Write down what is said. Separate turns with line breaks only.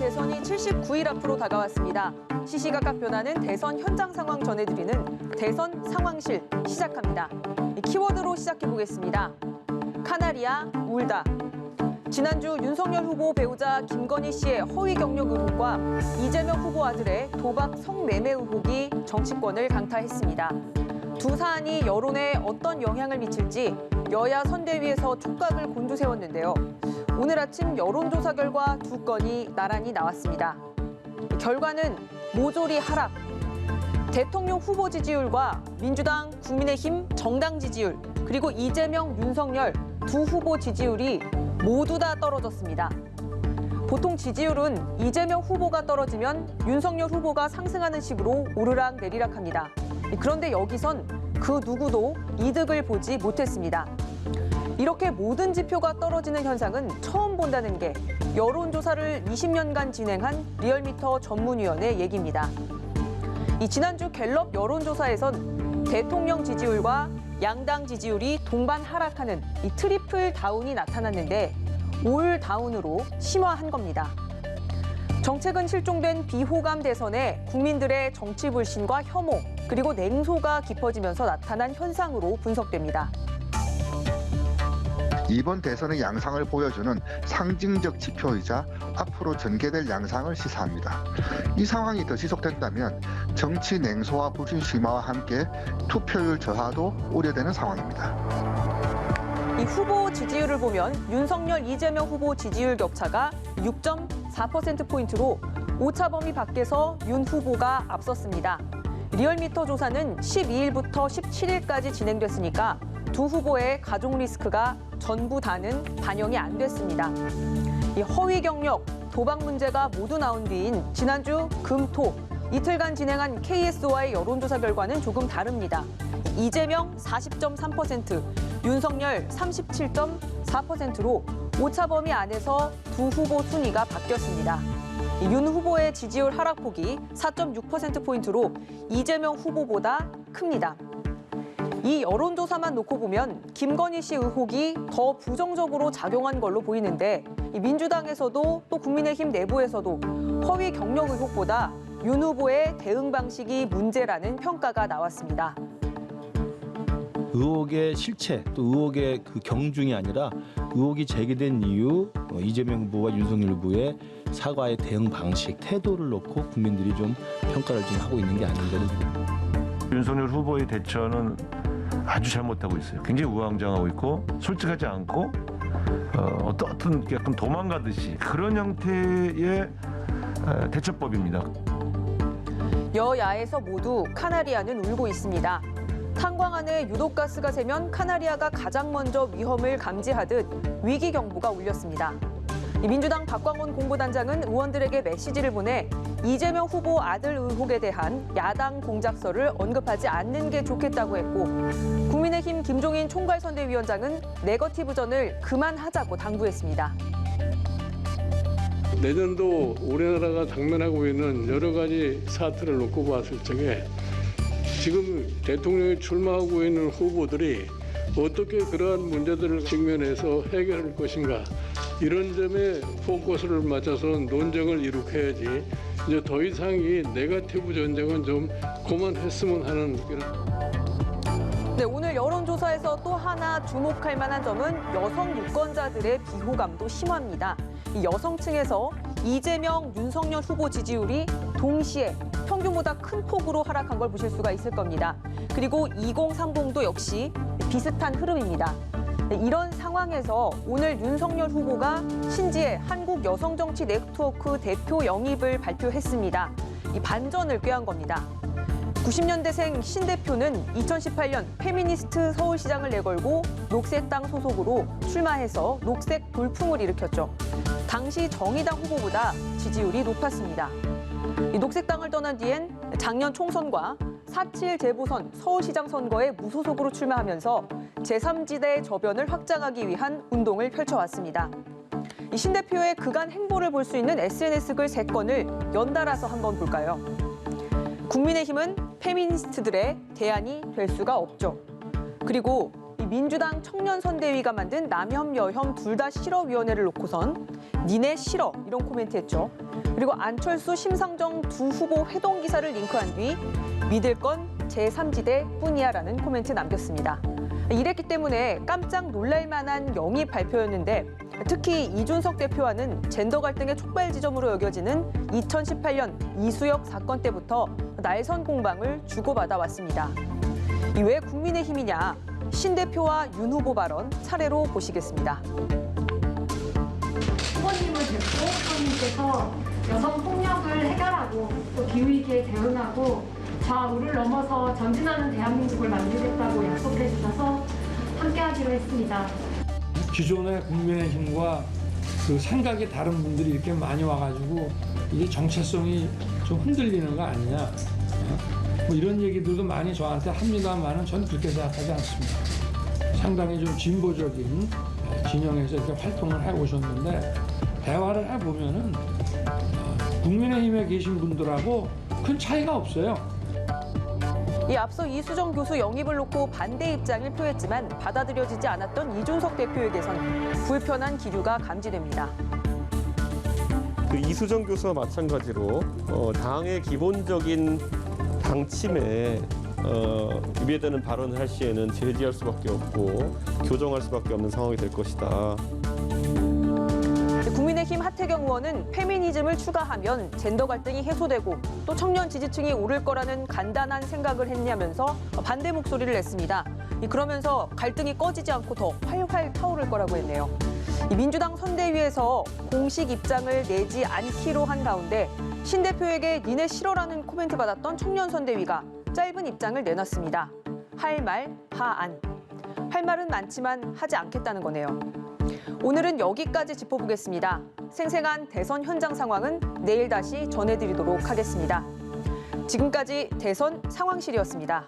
대선이 79일 앞으로 다가왔습니다. 시시각각 변하는 대선 현장 상황 전해드리는 대선 상황실 시작합니다. 키워드로 시작해보겠습니다. 카나리아 울다. 지난주 윤석열 후보 배우자 김건희 씨의 허위 경력 의혹과 이재명 후보 아들의 도박 성매매 의혹이 정치권을 강타했습니다. 두 사안이 여론에 어떤 영향을 미칠지 여야 선대위에서 촉각을 곤두세웠는데요. 오늘 아침 여론조사 결과 두 건이 나란히 나왔습니다. 결과는 모조리 하락. 대통령 후보 지지율과 민주당, 국민의힘 정당 지지율, 그리고 이재명, 윤석열 두 후보 지지율이 모두 다 떨어졌습니다. 보통 지지율은 이재명 후보가 떨어지면 윤석열 후보가 상승하는 식으로 오르락 내리락합니다. 그런데 여기선 그 누구도 이득을 보지 못했습니다. 이렇게 모든 지표가 떨어지는 현상은 처음 본다는 게 여론조사를 20년간 진행한 리얼미터 전문위원회 얘기입니다. 지난주 갤럽 여론조사에선 대통령 지지율과 양당 지지율이 동반 하락하는 이 트리플 다운이 나타났는데 올 다운으로 심화한 겁니다. 정책은 실종된 비호감 대선에 국민들의 정치 불신과 혐오 그리고 냉소가 깊어지면서 나타난 현상으로 분석됩니다.
이번 대선의 양상을 보여주는 상징적 지표이자 앞으로 전개될 양상을 시사합니다. 이 상황이 더 지속된다면 정치 냉소와 불신 심화와 함께 투표율 저하도 우려되는 상황입니다.
이 후보 지지율을 보면 윤석열, 이재명 후보 지지율 격차가 6.4%포인트로 오차 범위 밖에서 윤 후보가 앞섰습니다. 리얼미터 조사는 12일부터 17일까지 진행됐으니까 두 후보의 가족 리스크가 전부 다는 반영이 안 됐습니다. 이 허위 경력, 도박 문제가 모두 나온 뒤인 지난주 금, 토 이틀간 진행한 KSOI의 여론조사 결과는 조금 다릅니다. 이재명 40.3%, 윤석열 37.4%로 오차 범위 안에서 두 후보 순위가 바뀌었습니다. 윤 후보의 지지율 하락폭이 4.6%포인트로 이재명 후보보다 큽니다. 이 여론조사만 놓고 보면 김건희 씨 의혹이 더 부정적으로 작용한 걸로 보이는데 민주당에서도 또 국민의힘 내부에서도 허위 경력 의혹보다 윤 후보의 대응 방식이 문제라는 평가가 나왔습니다.
의혹의 실체 또 의혹의 그 경중이 아니라 의혹이 제기된 이유 이재명 후보와 윤석열 후보의 사과의 대응 방식, 태도를 놓고 국민들이 좀 평가를 좀 하고 있는 게 아닌가를.
윤석열 후보의 대처는 아주 잘못하고 있어요. 굉장히 우왕좌왕하고 있고 솔직하지 않고 어떤 약간 도망가듯이 그런 형태의 대처법입니다.
여야에서 모두 카나리아는 울고 있습니다. 탄광 안에 유독가스가 새면 카나리아가 가장 먼저 위험을 감지하듯 위기 경보가 울렸습니다. 민주당 박광원 공보단장은 의원들에게 메시지를 보내 이재명 후보 아들 의혹에 대한 야당 공작서를 언급하지 않는 게 좋겠다고 했고 국민의힘 김종인 총괄선대위원장은 네거티브전을 그만하자고 당부했습니다.
내년도 우리나라가 당면하고 있는 여러 가지 사태를 놓고 봤을 적에 지금 대통령이 출마하고 있는 후보들이 어떻게 그러한 문제들을 직면해서 해결할 것인가 이런 점에 포커스를 맞춰서 논쟁을 이룩해야지 이제 더 이상 이 네거티브 전쟁은 좀 그만했으면 하는
네, 오늘 여론조사에서 또 하나 주목할 만한 점은 여성 유권자들의 비호감도 심합니다. 이 여성층에서 이재명, 윤석열 후보 지지율이 동시에 평균보다 큰 폭으로 하락한 걸 보실 수가 있을 겁니다. 그리고 2030도 역시 비슷한 흐름입니다. 이런 상황에서 오늘 윤석열 후보가 신지의 한국여성정치 네트워크 대표 영입을 발표했습니다. 이 반전을 꾀한 겁니다. 90년대생 신 대표는 2018년 페미니스트 서울시장을 내걸고 녹색당 소속으로 출마해서 녹색 돌풍을 일으켰죠. 당시 정의당 후보보다 지지율이 높았습니다. 녹색당을 떠난 뒤엔 작년 총선과 4.7 재보선 서울시장 선거에 무소속으로 출마하면서 제3지대 저변을 확장하기 위한 운동을 펼쳐왔습니다. 신 대표의 그간 행보를 볼 수 있는 SNS 글 3건을 연달아서 한번 볼까요? 국민의힘은 페미니스트들의 대안이 될 수가 없죠. 그리고 민주당 청년선대위가 만든 남혐, 여혐 둘 다 싫어위원회를 놓고선 니네 싫어 이런 코멘트했죠. 그리고 안철수, 심상정 두 후보 회동 기사를 링크한 뒤 믿을 건 제3지대 뿐이야라는 코멘트 남겼습니다. 이랬기 때문에 깜짝 놀랄 만한 영입 발표였는데 특히 이준석 대표와는 젠더 갈등의 촉발 지점으로 여겨지는 2018년 이수혁 사건 때부터 날선 공방을 주고받아 왔습니다. 왜 국민의힘이냐? 신 대표와 윤 후보 발언 차례로 보시겠습니다.
후보님을 뵙고 후보님께서 여성 폭력을 해결하고 또 기후위기에 대응하고 좌우를 넘어서 전진하는 대한민국을 만들겠다고 약속해 주셔서 함께하기로 했습니다.
기존의 국민의힘과 그 생각이 다른 분들이 이렇게 많이 와가지고 이게 정체성이 좀 흔들리는 거 아니냐. 뭐 이런 얘기들도 많이 저한테 합니다만은 저는 그렇게 생각하지 않습니다. 상당히 좀 진보적인 진영에서 이렇게 활동을 해오셨는데 대화를 해보면은 국민의힘에 계신 분들하고 큰 차이가 없어요.
이 앞서 이수정 교수 영입을 놓고 반대 입장을 표했지만 받아들여지지 않았던 이준석 대표에게선 불편한 기류가 감지됩니다.
그 이수정 교수와 마찬가지로 당의 기본적인 방침에 위배되는 발언을 할 시에는 제지할 수밖에 없고 교정할 수밖에 없는 상황이 될 것이다.
국민의힘 하태경 의원은 페미니즘을 추가하면 젠더 갈등이 해소되고 또 청년 지지층이 오를 거라는 간단한 생각을 했냐면서 반대 목소리를 냈습니다. 그러면서 갈등이 꺼지지 않고 더 활활 타오를 거라고 했네요. 민주당 선대위에서 공식 입장을 내지 않기로 한 가운데 신 대표에게 니네 싫어라는 코멘트 받았던 청년 선대위가 짧은 입장을 내놨습니다. 할 말, 하안. 할 말은 많지만 하지 않겠다는 거네요. 오늘은 여기까지 짚어보겠습니다. 생생한 대선 현장 상황은 내일 다시 전해드리도록 하겠습니다. 지금까지 대선 상황실이었습니다.